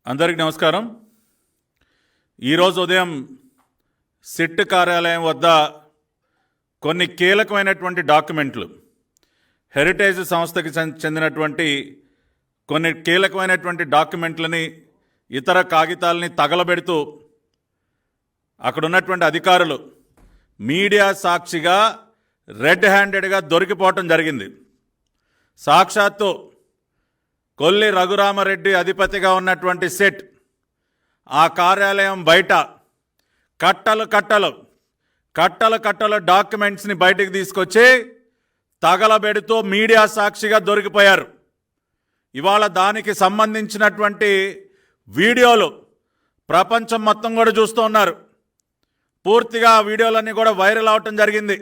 అందరికీ నమస్కారం. ఈరోజు ఉదయం సిట్ కార్యాలయం వద్ద కొన్ని కీలకమైనటువంటి డాక్యుమెంట్లు, హెరిటేజ్ సంస్థకి చెందినటువంటి కొన్ని కీలకమైనటువంటి డాక్యుమెంట్లని, ఇతర కాగితాలని తగలబెడుతూ అక్కడ ఉన్నటువంటి అధికారులు మీడియా సాక్షిగా రెడ్ హ్యాండెడ్గా దొరికిపోవటం జరిగింది. సాక్షాత్తు కొల్లి రఘురామరెడ్డి అధిపతిగా ఉన్నటువంటి సెట్ ఆ కార్యాలయం బయట కట్టలు డాక్యుమెంట్స్ని బయటకు తీసుకొచ్చి తగలబెడుతూ మీడియా సాక్షిగా దొరికిపోయారు. ఇవాళ దానికి సంబంధించినటువంటి వీడియోలు ప్రపంచం మొత్తం కూడా చూస్తూ ఉన్నారు. పూర్తిగా ఆ వీడియోలన్నీ కూడా వైరల్ అవటం జరిగింది.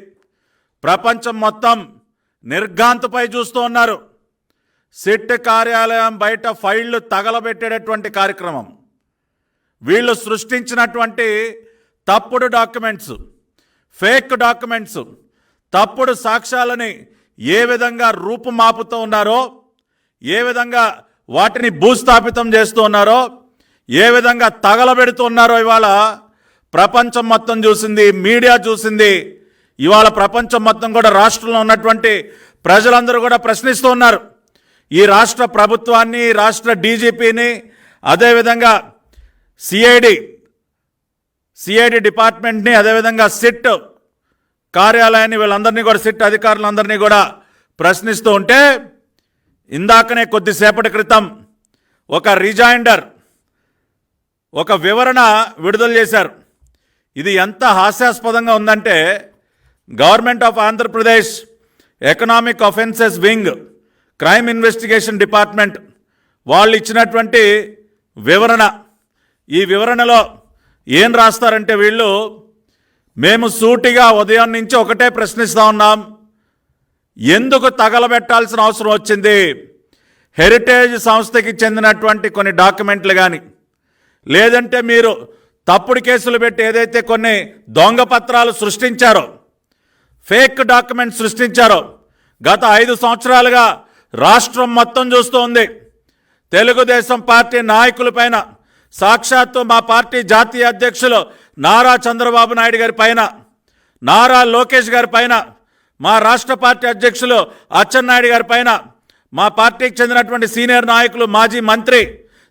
ప్రపంచం మొత్తం నిర్ఘాంతపై చూస్తూ ఉన్నారు. సిట్ కార్యాలయం బయట ఫైళ్లు తగలబెట్టేటటువంటి కార్యక్రమం, వీళ్ళు సృష్టించినటువంటి తప్పుడు డాక్యుమెంట్స్, ఫేక్ డాక్యుమెంట్స్, తప్పుడు సాక్ష్యాలని ఏ విధంగా రూపుమాపుతూ ఉన్నారో, ఏ విధంగా వాటిని భూస్థాపితం చేస్తూ ఉన్నారో, ఏ విధంగా తగలబెడుతూ ఉన్నారో ఇవాళ ప్రపంచం మొత్తం చూసింది, మీడియా చూసింది. ఇవాళ ప్రపంచం మొత్తం కూడా రాష్ట్రంలో ఉన్నటువంటి ప్రజలందరూ కూడా ప్రశ్నిస్తూ ఉన్నారు. ఈ రాష్ట్ర ప్రభుత్వాన్ని, రాష్ట్ర డీజీపీని, అదేవిధంగా సిఐడి డిపార్ట్మెంట్ని, అదేవిధంగా సిట్ కార్యాలయాన్ని, వీళ్ళందరినీ కూడా, సిట్ అధికారులందరినీ కూడా ప్రశ్నిస్తూ ఉంటే, ఇందాకనే కొద్దిసేపటి క్రితం ఒక రిజైండర్, ఒక వివరణ విడుదల చేశారు. ఇది ఎంత హాస్యాస్పదంగా ఉందంటే, government of Andhra Pradesh economic offences wing, crime investigation department వాళ్ళు ఇచ్చినటువంటి వివరణ. ఈ వివరణలో ఏం రాస్తారంటే, వీళ్ళు మేము సూటిగా ఉదయం నుంచి ఒకటే ప్రశ్నిస్తూ ఉన్నాం, ఎందుకు తగలబెట్టాల్సిన అవసరం వచ్చింది? హెరిటేజ్ సంస్థకి చెందినటువంటి కొన్ని డాక్యుమెంట్లు కానీ, లేదంటే మీరు తప్పుడు కేసులు పెట్టి ఏదైతే కొన్ని దొంగ పత్రాలు సృష్టించారో, ఫేక్ డాక్యుమెంట్స్ సృష్టించారో, గత 5 సంవత్సరాలుగా రాష్ట్రం మొత్తం చూస్తూ ఉంది. తెలుగుదేశం పార్టీ నాయకులపైన, సాక్షాత్తు మా పార్టీ జాతీయ అధ్యక్షులు నారా చంద్రబాబు నాయుడు గారి పైన, నారా లోకేష్ గారి పైన, మా రాష్ట్ర పార్టీ అధ్యక్షులు అచ్చెన్నాయుడు గారి పైన, మా పార్టీకి చెందినటువంటి సీనియర్ నాయకులు, మాజీ మంత్రి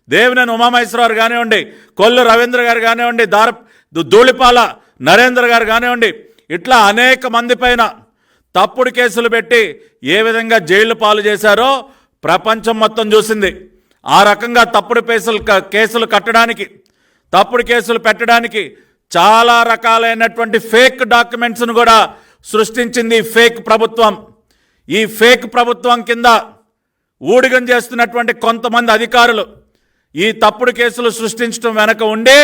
దేవినేని ఉమామహేశ్వరరావు కానివ్వండి, కొల్లు రవీంద్ర గారు కానివ్వండి, ధూళిపాల నరేంద్ర గారు కానివ్వండి, ఇట్లా అనేక మంది పైన తప్పుడు కేసులు పెట్టి ఏ విధంగా జైలు పాలు చేశారో ప్రపంచం మొత్తం చూసింది. ఆ రకంగా తప్పుడు కేసులు కట్టడానికి, తప్పుడు కేసులు పెట్టడానికి చాలా రకాలైనటువంటి ఫేక్ డాక్యుమెంట్స్ను కూడా సృష్టించింది ఫేక్ ప్రభుత్వం. ఈ ఫేక్ ప్రభుత్వం కింద ఊడిగం చేస్తున్నటువంటి కొంతమంది అధికారులు ఈ తప్పుడు కేసులు సృష్టించడం వెనక ఉండి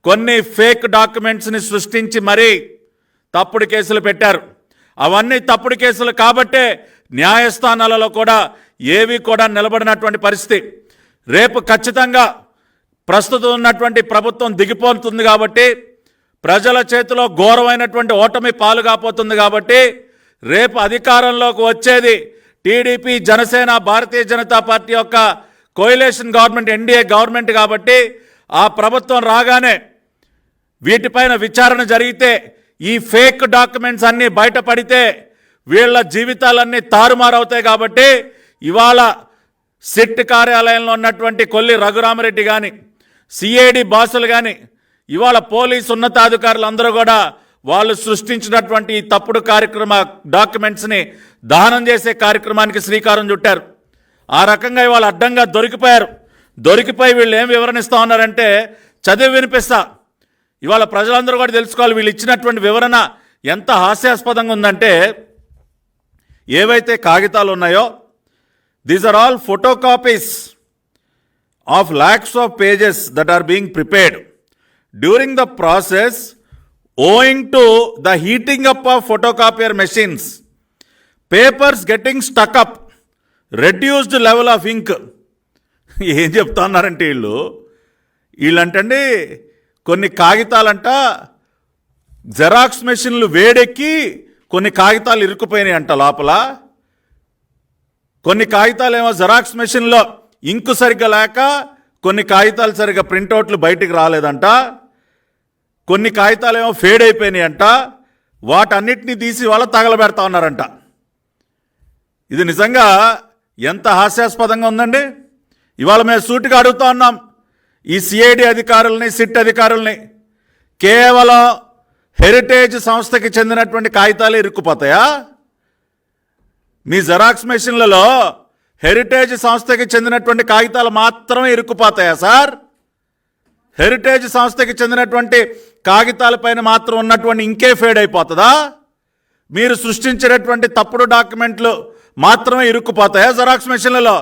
కొన్ని ఫేక్ డాక్యుమెంట్స్ని సృష్టించి మరీ తప్పుడు కేసులు పెట్టారు. అవన్నీ తప్పుడు కేసులు కాబట్టే న్యాయస్థానాలలో కూడా ఏవి కూడా నిలబడినటువంటి పరిస్థితి. రేపు ఖచ్చితంగా ప్రస్తుతం ఉన్నటువంటి ప్రభుత్వం దిగిపోతుంది కాబట్టి, ప్రజల చేతిలో ఘోరమైనటువంటి ఓటమి పాలు కాబోతుంది కాబట్టి, రేపు అధికారంలోకి వచ్చేది టీడీపీ, జనసేన, భారతీయ జనతా పార్టీ యొక్క కోయిలేషన్ గవర్నమెంట్, ఎన్డీఏ గవర్నమెంట్ కాబట్టి, ఆ ప్రభుత్వం రాగానే వీటిపైన విచారణ జరిగితే, ఈ ఫేక్ డాక్యుమెంట్స్ అన్నీ బయటపడితే వీళ్ళ జీవితాలన్నీ తారుమారవుతాయి. కాబట్టి ఇవాళ సిట్ కార్యాలయంలో ఉన్నటువంటి కొల్లి రఘురామరెడ్డి కానీ, సిఐడి బాసులు కానీ, ఇవాళ పోలీసు ఉన్నతాధికారులు అందరూ కూడా వాళ్ళు సృష్టించినటువంటి ఈ తప్పుడు డాక్యుమెంట్స్ని దహనం చేసే కార్యక్రమానికి శ్రీకారం చుట్టారు. ఆ రకంగా ఇవాళ అడ్డంగా దొరికిపోయి వీళ్ళు ఏం వివరణిస్తూ ఉన్నారంటే, చదివి వినిపిస్తా. ఇవాళ ప్రజలందరూ కూడా తెలుసుకోవాలి, వీళ్ళు ఇచ్చినటువంటి వివరణ ఎంత హాస్యాస్పదంగా ఉందంటే, ఏవైతే కాగితాలు ఉన్నాయో, these are all photocopies of lakhs of pages that are being prepared. During the process, owing to the heating up of photocopier machines, papers getting stuck up, reduced level of ink. ఏం చెప్తున్నారంటే వీళ్ళంటండి, కొన్ని కాగితాలంట xerox మెషిన్లు వేడెక్కి కొన్ని కాగితాలు ఇరుక్కుపోయినాయి అంట లోపల. కొన్ని కాగితాలు ఏమో జెరాక్స్ మెషిన్లో ఇంకు సరిగ్గా లేక కొన్ని కాగితాలు సరిగా ప్రింటౌట్లు బయటికి రాలేదంట, కొన్ని కాగితాలు ఏమో ఫేడ్ అయిపోయినాయి అంట, వాటన్నిటినీ తీసి వాళ్ళ తగలబెడతా ఉన్నారంట. ఇది నిజంగా ఎంత హాస్యాస్పదంగా ఉందండి. ఇవాళ మేము సూటిగా అడుగుతా ఉన్నాం ఈ సిఐడి అధికారుల్ని, సిట్ అధికారుల్ని, కేవలం హెరిటేజ్ సంస్థకి చెందినటువంటి కాగితాలు ఇరుక్కుపోతాయా? మీ జెరాక్స్ మెషిన్లలో హెరిటేజ్ సంస్థకి చెందినటువంటి కాగితాలు మాత్రమే ఇరుక్కుపోతాయా సార్? హెరిటేజ్ సంస్థకి చెందినటువంటి కాగితాలపైన మాత్రం ఉన్నటువంటి ఇంకే ఫేడ్ అయిపోతుందా? మీరు సృష్టించినటువంటి తప్పుడు డాక్యుమెంట్లు మాత్రమే ఇరుక్కుపోతాయా జెరాక్స్ మెషిన్లలో?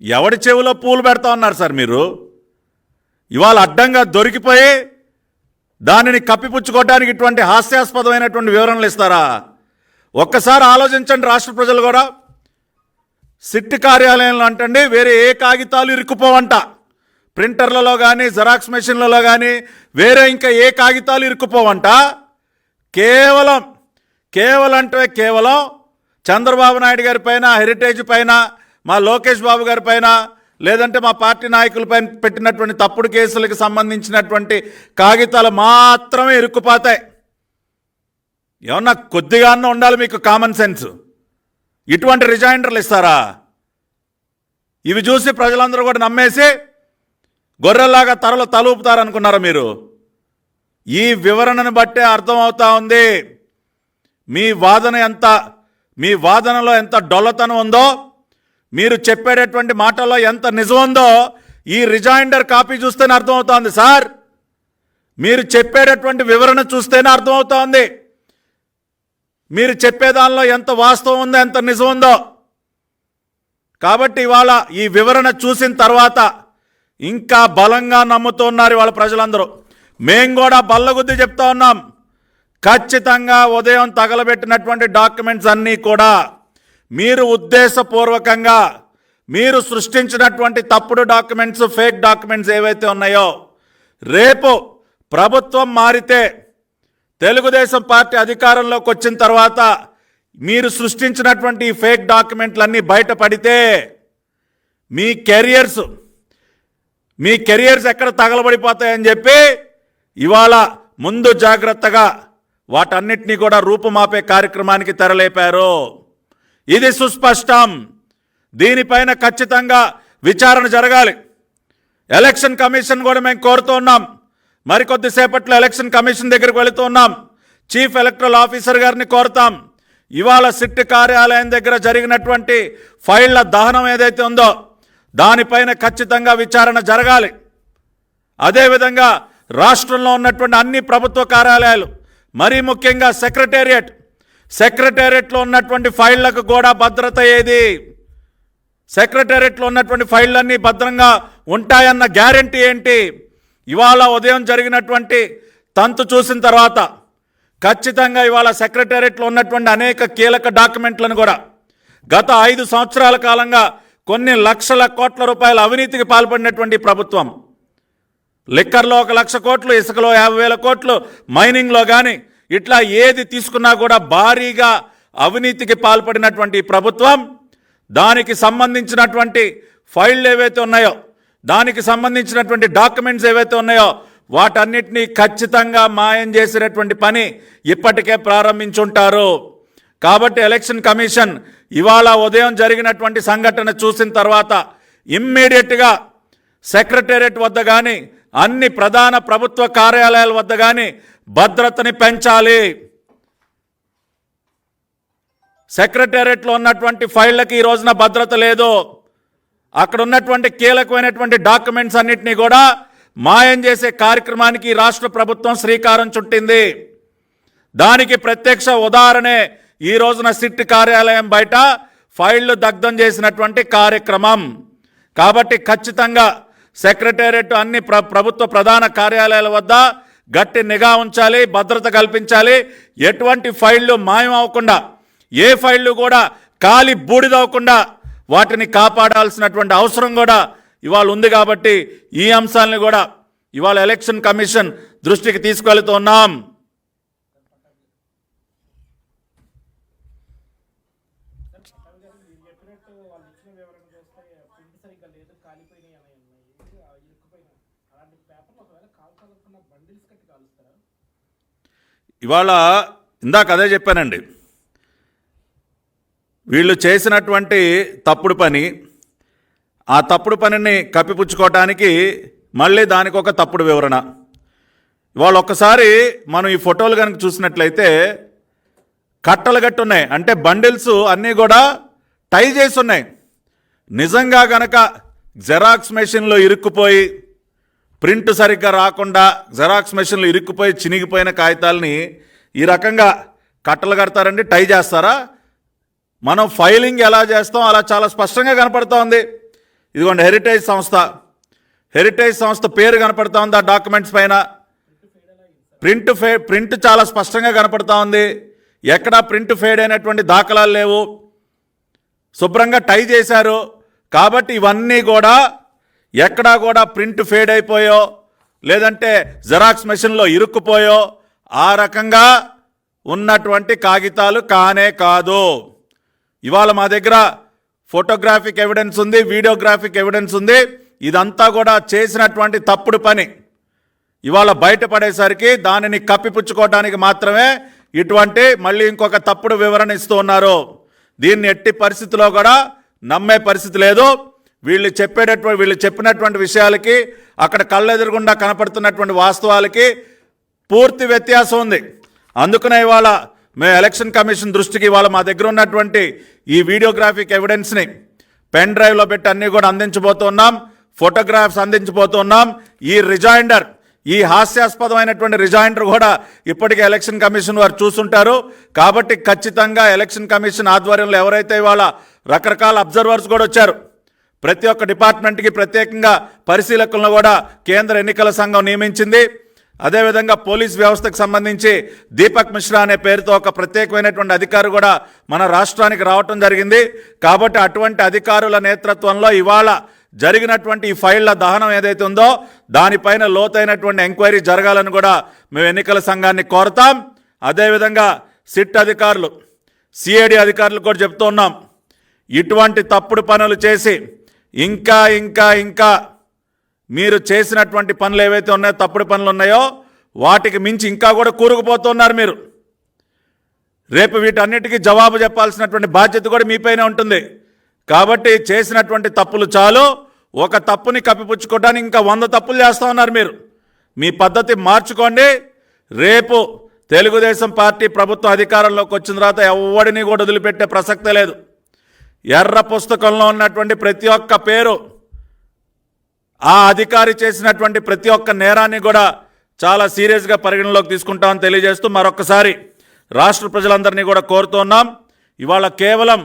ఎవడి చెవిలో పూలు పెడతా ఉన్నారు సార్ మీరు? ఇవాళ అడ్డంగా దొరికిపోయి దానిని కప్పిపుచ్చుకోవడానికి ఇటువంటి హాస్యాస్పదమైనటువంటి వివరణలు ఇస్తారా? ఒక్కసారి ఆలోచించండి రాష్ట్ర ప్రజలు కూడా. సిట్ కార్యాలయంలో అంటండి వేరే ఏ కాగితాలు ఇరుక్కుపోవంట, ప్రింటర్లలో కానీ జెరాక్స్ మెషిన్లలో కానీ వేరే ఇంకా ఏ కాగితాలు ఇరుక్కుపోవంట. కేవలం చంద్రబాబు నాయుడు గారి పైన, హెరిటేజ్ పైన, మా లోకేష్ బాబు గారి పైన, లేదంటే మా పార్టీ నాయకులపైన పెట్టినటువంటి తప్పుడు కేసులకు సంబంధించినటువంటి కాగితాలు మాత్రమే ఇరుక్కుపోతాయి. ఏమన్నా కొద్దిగా ఉండాలి మీకు కామన్ సెన్స్. ఇటువంటి రిజైండర్లు ఇస్తారా? ఇవి చూసి ప్రజలందరూ కూడా నమ్మేసి గొర్రెల్లాగా తలూపుతారనుకున్నారా మీరు? ఈ వివరణను బట్టే అర్థమవుతా ఉంది మీ వాదనలో ఎంత డొల్లతనం ఉందో, మీరు చెప్పేటటువంటి మాటల్లో ఎంత నిజం ఉందో ఈ రిజైండర్ కాపీ చూస్తేనే అర్థమవుతోంది సార్. మీరు చెప్పేటటువంటి వివరణ చూస్తేనే అర్థమవుతోంది మీరు చెప్పేదానిలో ఎంత వాస్తవం ఉందో, ఎంత నిజం ఉందో. కాబట్టి ఇవాళ ఈ వివరణ చూసిన తర్వాత ఇంకా బలంగా నమ్ముతున్నారు ఇవాళ ప్రజలందరూ. మేము కూడా బల్లగుద్ది చెప్తా ఉన్నాం, ఖచ్చితంగా ఉదయం తగలబెట్టినటువంటి డాక్యుమెంట్స్ అన్నీ కూడా మీరు ఉద్దేశపూర్వకంగా మీరు సృష్టించినటువంటి తప్పుడు డాక్యుమెంట్స్, ఫేక్ డాక్యుమెంట్స్ ఏవైతే ఉన్నాయో, రేపు ప్రభుత్వం మారితే, తెలుగుదేశం పార్టీ అధికారంలోకి వచ్చిన తర్వాత మీరు సృష్టించినటువంటి ఈ ఫేక్ డాక్యుమెంట్లన్నీ బయటపడితే మీ కెరియర్స్ ఎక్కడ తగలబడిపోతాయని చెప్పి ఇవాళ ముందు జాగ్రత్తగా వాటన్నిటినీ కూడా రూపుమాపే కార్యక్రమానికి తెరలేపారు. ఇది సుస్పష్టం. దీనిపైన ఖచ్చితంగా విచారణ జరగాలి. ఎలక్షన్ కమిషన్ కూడా మేము కోరుతున్నాం. మరికొద్దిసేపట్లో ఎలక్షన్ కమిషన్ దగ్గరికి వెళుతున్నాం. చీఫ్ ఎలక్టరల్ ఆఫీసర్ గారిని కోరుతాం. ఇవాళ సిట్ కార్యాలయం దగ్గర జరిగినటువంటి ఫైళ్ల దహనం ఏదైతే ఉందో దానిపైన ఖచ్చితంగా విచారణ జరగాలి. అదేవిధంగా రాష్ట్రంలో ఉన్నటువంటి అన్ని ప్రభుత్వ కార్యాలయాలు, మరీ ముఖ్యంగా సెక్రటేరియట్లో ఉన్నటువంటి ఫైళ్లకు కూడా భద్రత ఏది? సెక్రటేరియట్లో ఉన్నటువంటి ఫైళ్ళన్నీ భద్రంగా ఉంటాయన్న గ్యారెంటీ ఏంటి? ఇవాళ ఉదయం జరిగినటువంటి తంతు చూసిన తర్వాత ఖచ్చితంగా ఇవాళ సెక్రటేరియట్లో ఉన్నటువంటి అనేక కీలక డాక్యుమెంట్లను కూడా గత 5 సంవత్సరాల కాలంగా కొన్ని లక్షల కోట్ల రూపాయల అవినీతికి పాల్పడినటువంటి ప్రభుత్వం, లిక్కర్లో 1 లక్ష కోట్లు, ఇసుకలో 50,000 కోట్లు, మైనింగ్లో కానీ ఇట్లా ఏది తీసుకున్నా కూడా భారీగా అవినీతికి పాల్పడినటువంటి ప్రభుత్వం, దానికి సంబంధించినటువంటి ఫైళ్ళు ఏవైతే ఉన్నాయో, దానికి సంబంధించినటువంటి డాక్యుమెంట్స్ ఏవైతే ఉన్నాయో వాటన్నిటినీ ఖచ్చితంగా మాయం చేసినటువంటి పని ఇప్పటికే ప్రారంభించుంటారు. కాబట్టి ఎలక్షన్ కమిషన్ ఇవాళ ఉదయం జరిగినటువంటి సంఘటన చూసిన తర్వాత ఇమ్మీడియట్గా సెక్రటేరియట్ వద్ద కానీ అన్ని ప్రధాన ప్రభుత్వ కార్యాలయాల వద్ద కానీ భద్రతని పెంచాలి. సెక్రటేరియట్లో ఉన్నటువంటి ఫైళ్ళకి ఈ రోజున భద్రత లేదు. అక్కడ ఉన్నటువంటి కీలకమైనటువంటి డాక్యుమెంట్స్ అన్నిటినీ కూడా మాయం చేసే కార్యక్రమానికి రాష్ట్ర ప్రభుత్వం శ్రీకారం చుట్టింది. దానికి ప్రత్యక్ష ఉదాహరణే ఈ రోజున సిట్ కార్యాలయం బయట ఫైళ్లు దగ్ధం చేసినటువంటి కార్యక్రమం. కాబట్టి ఖచ్చితంగా సెక్రటేరియట్ అన్ని ప్రభుత్వ ప్రధాన కార్యాలయాల వద్ద గట్టి నిఘా ఉంచాలి, భద్రత కల్పించాలి. ఎటువంటి ఫైళ్లు మాయం అవ్వకుండా, ఏ ఫైళ్లు కూడా కాలి బూడిదవ్వకుండా వాటిని కాపాడాల్సినటువంటి అవసరం కూడా ఇవాళ ఉంది. కాబట్టి ఈ అంశాలను కూడా ఇవాళ ఎలక్షన్ కమిషన్ దృష్టికి తీసుకెళ్తున్నాం. ఇవాళ ఇందాక అదే చెప్పానండి, వీళ్ళు చేసినటువంటి తప్పుడు పని, ఆ తప్పుడు పనిని కప్పిపుచ్చుకోవటానికి మళ్ళీ దానికి ఒక తప్పుడు వివరణ. ఇవాళ ఒక్కసారి మనం ఈ ఫోటోలు కనుక చూసినట్లయితే కట్టలు గట్టి ఉన్నాయి, అంటే బండిల్స్ అన్నీ కూడా టై చేసి ఉన్నాయి. నిజంగా గనక జెరాక్స్ మెషిన్లో ఇరుక్కుపోయి ప్రింట్ సరిగ్గా రాకుండా జెరాక్స్ మెషిన్లో ఇరుక్కుపోయి చినిగిపోయిన కాగితాలని ఈ రకంగా కట్టలు కడతారండి, టై చేస్తారా? మనం ఫైలింగ్ ఎలా చేస్తాం అలా చాలా స్పష్టంగా కనపడుతూ ఉంది. ఇదిగోండి హెరిటేజ్ సంస్థ పేరు కనపడుతూ ఉంది ఆ డాక్యుమెంట్స్ పైన. ప్రింట్ చాలా స్పష్టంగా కనపడుతూ ఉంది, ఎక్కడా ప్రింట్ ఫేడ్ అయినటువంటి దాఖలాలు లేవు, శుభ్రంగా టై చేశారు. కాబట్టి ఇవన్నీ కూడా ఎక్కడా కూడా ప్రింట్ ఫేడ్ అయిపోయో లేదంటే జెరాక్స్ మెషిన్లో ఇరుక్కుపోయో ఆ రకంగా ఉన్నటువంటి కాగితాలు కానే కాదు. ఇవాళ మా దగ్గర ఫోటోగ్రాఫిక్ ఎవిడెన్స్ ఉంది, వీడియోగ్రాఫిక్ ఎవిడెన్స్ ఉంది. ఇదంతా కూడా చేసినటువంటి తప్పుడు పని ఇవాళ బయటపడేసరికి దానిని కప్పిపుచ్చుకోవడానికి మాత్రమే ఇటువంటి మళ్ళీ ఇంకొక తప్పుడు వివరణ ఇస్తూ ఉన్నారు. దీన్ని ఎట్టి పరిస్థితిలో కూడా నమ్మే పరిస్థితి లేదు. వీళ్ళు చెప్పినటువంటి విషయాలకి అక్కడ కళ్ళెదురుగుండా కనపడుతున్నటువంటి వాస్తవాలకి పూర్తి వ్యత్యాసం ఉంది. అందుకనే ఇవాళ మేము ఎలక్షన్ కమిషన్ దృష్టికి ఇవాళ మా దగ్గర ఉన్నటువంటి ఈ వీడియోగ్రాఫిక్ ఎవిడెన్స్ని పెన్ డ్రైవ్లో పెట్టి అన్నీ కూడా అందించబోతున్నాం, ఫోటోగ్రాఫ్స్ అందించబోతున్నాం. ఈ రిజైండర్, ఈ హాస్యాస్పదమైనటువంటి రిజైండర్ కూడా ఇప్పటికే ఎలక్షన్ కమిషన్ వారు చూసుంటారు. కాబట్టి ఖచ్చితంగా ఎలక్షన్ కమిషన్ ఆధ్వర్యంలో ఎవరైతే ఇవాళ రకరకాల అబ్జర్వర్స్ కూడా వచ్చారు, ప్రతి ఒక్క డిపార్ట్మెంట్కి ప్రత్యేకంగా పరిశీలకులను కూడా కేంద్ర ఎన్నికల సంఘం నియమించింది. అదేవిధంగా పోలీస్ వ్యవస్థకు సంబంధించి దీపక్ మిశ్రా అనే పేరుతో ఒక ప్రత్యేకమైనటువంటి అధికారి కూడా మన రాష్ట్రానికి రావటం జరిగింది. కాబట్టి అటువంటి అధికారుల నేతృత్వంలో ఇవాళ జరిగినటువంటి ఈ ఫైళ్ల దహనం ఏదైతే ఉందో దానిపైన లోతైనటువంటి ఎంక్వైరీ జరగాలని కూడా మేము ఎన్నికల సంఘాన్ని కోరతాం. అదేవిధంగా సిట్ అధికారులు, సిఐడి అధికారులు కూడా చెప్తూ ఉన్నాం, ఇటువంటి తప్పుడు పనులు చేసి ఇంకా ఇంకా ఇంకా మీరు చేసినటువంటి పనులు ఏవైతే ఉన్నాయో, తప్పుడు పనులు ఉన్నాయో వాటికి మించి ఇంకా కూడా కూరుకుపోతున్నారు మీరు. రేపు వీటన్నిటికీ జవాబు చెప్పాల్సినటువంటి బాధ్యత కూడా మీపైనే ఉంటుంది. కాబట్టి చేసినటువంటి తప్పులు చాలు, ఒక తప్పుని కప్పిపుచ్చుకోవడానికి ఇంకా 100 తప్పులు చేస్తూ ఉన్నారు మీరు. మీ పద్ధతి మార్చుకోండి. రేపు తెలుగుదేశం పార్టీ ప్రభుత్వం అధికారంలోకి వచ్చిన తర్వాత ఎవడిని కూడా వదిలిపెట్టే ప్రసక్తే లేదు. ఎర్ర పుస్తకంలో ఉన్నటువంటి ప్రతి ఒక్క పేరు, ఆ అధికారి చేసినటువంటి ప్రతి ఒక్క నేరాన్ని కూడా చాలా సీరియస్గా పరిగణలోకి తీసుకుంటామని తెలియజేస్తూ మరొకసారి రాష్ట్ర ప్రజలందరినీ కూడా కోరుతున్నాం. ఇవాళ కేవలం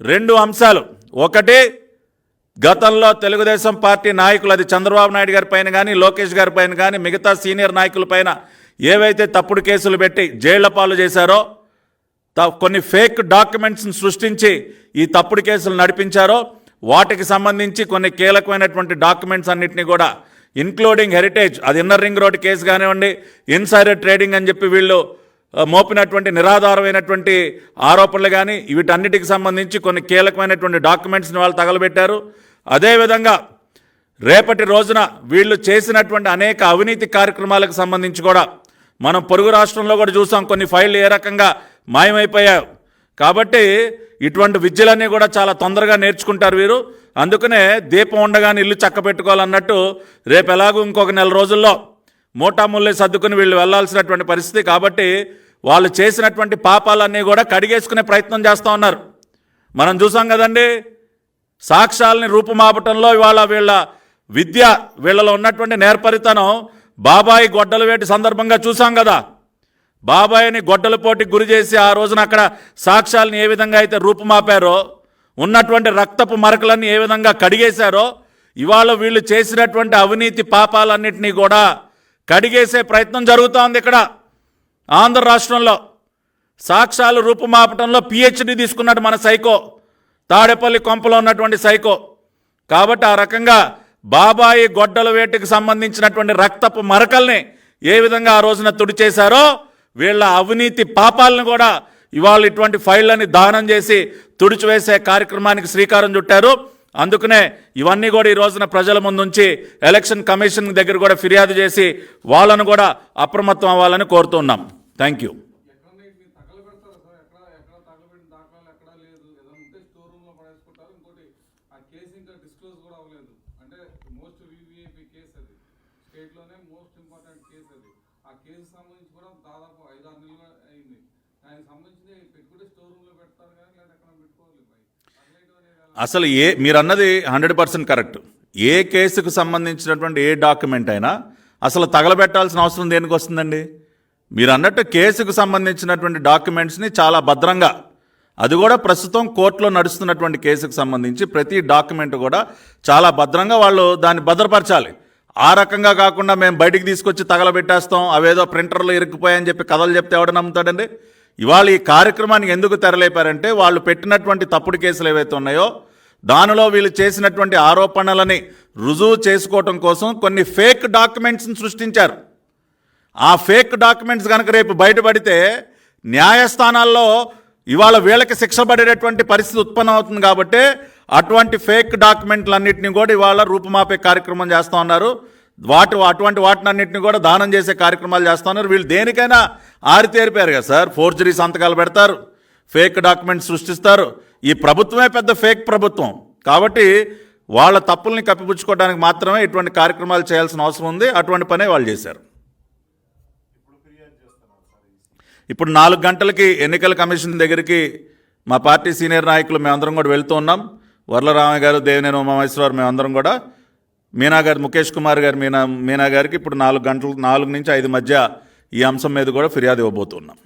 2 అంశాలు. ఒకటి, గతంలో తెలుగుదేశం పార్టీ నాయకులు, అది చంద్రబాబు నాయుడు గారి పైన కానీ లోకేష్ గారి పైన కానీ మిగతా సీనియర్ నాయకుల పైన ఏవైతే తప్పుడు కేసులు పెట్టి జైళ్ల పాలు చేశారో, కొన్ని ఫేక్ డాక్యుమెంట్స్ని సృష్టించి ఈ తప్పుడు కేసులు నడిపించారో వాటికి సంబంధించి కొన్ని కీలకమైనటువంటి డాక్యుమెంట్స్ అన్నింటినీ కూడా ఇన్క్లూడింగ్ హెరిటేజ్, అది ఇన్నర్ రింగ్ రోడ్ కేసు కానివ్వండి, ఇన్సైడర్ ట్రేడింగ్ అని చెప్పి వీళ్ళు మోపినటువంటి నిరాధారమైనటువంటి ఆరోపణలు కానీ వీటన్నిటికి సంబంధించి కొన్ని కీలకమైనటువంటి డాక్యుమెంట్స్ని వాళ్ళు తగలబెట్టారు. అదేవిధంగా రేపటి రోజున వీళ్ళు చేసినటువంటి అనేక అవినీతి కార్యక్రమాలకు సంబంధించి కూడా మనం పొరుగు రాష్ట్రంలో కూడా చూసాం, కొన్ని ఫైళ్ళు ఏ రకంగా మాయమైపోయాయి. కాబట్టి ఇటువంటి విద్యలన్నీ కూడా చాలా తొందరగా నేర్చుకుంటారు వీరు. అందుకనే దీపం ఉండగానే ఇల్లు చక్క పెట్టుకోవాలన్నట్టు రేపు ఎలాగూ ఇంకొక 1 నెల రోజుల్లో మూటాముల్లే సర్దుకుని వీళ్ళు వెళ్లాల్సినటువంటి పరిస్థితి. కాబట్టి వాళ్ళు చేసినటువంటి పాపాలన్నీ కూడా కడిగేసుకునే ప్రయత్నం చేస్తూ ఉన్నారు. మనం చూసాం కదండి, సాక్ష్యాలని రూపుమాపటంలో ఇవాళ వీళ్ళ విద్య, వీళ్ళలో ఉన్నటువంటి నేర్పరితనం బాబాయి గొడ్డల వేటి సందర్భంగా చూసాం కదా. బాబాయిని గొడ్డల పోటీకి గురి చేసి ఆ రోజున అక్కడ సాక్ష్యాలను ఏ విధంగా అయితే రూపుమాపారో, ఉన్నటువంటి రక్తపు మరకలన్నీ ఏ విధంగా కడిగేశారో, ఇవాళ వీళ్ళు చేసినటువంటి అవినీతి పాపాలన్నింటినీ కూడా కడిగేసే ప్రయత్నం జరుగుతోంది ఇక్కడ ఆంధ్ర రాష్ట్రంలో. సాక్ష్యాలు రూపుమాపటంలో పిహెచ్డి తీసుకున్నాడు మన సైకో, తాడేపల్లి కొంపలో ఉన్నటువంటి సైకో. కాబట్టి ఆ రకంగా బాబాయి గొడ్డల వేటికి సంబంధించినటువంటి రక్తపు మరకల్ని ఏ విధంగా ఆ రోజున తుడిచేశారో, వీళ్ళ అవినీతి పాపాలను కూడా ఇవాళ ఇటువంటి ఫైళ్ళని దానం చేసి తుడిచివేసే కార్యక్రమానికి శ్రీకారం చుట్టారు. అందుకనే ఇవన్నీ కూడా ఈ రోజున ప్రజల ముందుంచి ఎలక్షన్ కమిషన్ దగ్గర కూడా ఫిర్యాదు చేసి వాళ్ళను కూడా అప్రమత్తం అవ్వాలని కోరుతున్నాం. Thank you. అసలు మీరు అన్నది 100% కరెక్ట్. ఏ కేసుకు సంబంధించినటువంటి ఏ డాక్యుమెంట్ అయినా అసలు తగలబెట్టాల్సిన అవసరం దేనికి వస్తుందండి? మీరు అన్నట్టు కేసుకు సంబంధించినటువంటి డాక్యుమెంట్స్ని చాలా భద్రంగా, అది కూడా ప్రస్తుతం కోర్టులో నడుస్తున్నటువంటి కేసుకు సంబంధించి ప్రతి డాక్యుమెంట్ కూడా చాలా భద్రంగా వాళ్ళు దాన్ని భద్రపరచాలి. ఆ రకంగా కాకుండా మేము బయటికి తీసుకొచ్చి తగలబెట్టేస్తాం, అవేదో ప్రింటర్లో ఇరుక్కుపోయాయని చెప్పి కథలు చెప్తే ఎవడు నమ్ముతాడండి? ఇవాళ ఈ కార్యక్రమానికి ఎందుకు తెరలేపారంటే వాళ్ళు పెట్టినటువంటి తప్పుడు కేసులు ఏవైతే ఉన్నాయో దానిలో వీళ్ళు చేసినటువంటి ఆరోపణలని రుజువు చేసుకోవటం కోసం కొన్ని ఫేక్ డాక్యుమెంట్స్ని సృష్టించారు. ఆ ఫేక్ డాక్యుమెంట్స్ కనుక రేపు బయటపడితే న్యాయస్థానాల్లో ఇవాళ వీళ్ళకి శిక్ష పడేటటువంటి పరిస్థితి ఉత్పన్నం అవుతుంది. కాబట్టి అటువంటి ఫేక్ డాక్యుమెంట్లన్నింటినీ కూడా ఇవాళ రూపుమాపే కార్యక్రమం చేస్తూ ఉన్నారు. అటువంటి వాటినన్నింటినీ కూడా దానం చేసే కార్యక్రమాలు చేస్తూ ఉన్నారు. వీళ్ళు దేనికైనా ఆరితేరిపోయారు కదా సార్. ఫోర్జరీ సంతకాలు పెడతారు, ఫేక్ డాక్యుమెంట్స్ సృష్టిస్తారు. ఈ ప్రభుత్వమే పెద్ద ఫేక్ ప్రభుత్వం. కాబట్టి వాళ్ళ తప్పుల్ని కప్పిపుచ్చుకోవడానికి మాత్రమే ఇటువంటి కార్యక్రమాలు చేయాల్సిన అవసరం ఉంది. అటువంటి పనే వాళ్ళు చేశారు. ఇప్పుడు 4 గంటలకి ఎన్నికల కమిషన్ దగ్గరికి మా పార్టీ సీనియర్ నాయకులు మేమందరం కూడా వెళ్తూ ఉన్నాం. వర్లరామయ్య గారు, దేవినేని ఉమామహేశ్వరరావు, మేమందరం కూడా మీనా గారు, ముఖేష్ కుమార్ గారు, మీనా గారికి ఇప్పుడు 4 నుంచి 5 మధ్య ఈ అంశం మీద కూడా ఫిర్యాదు ఇవ్వబోతున్నాం.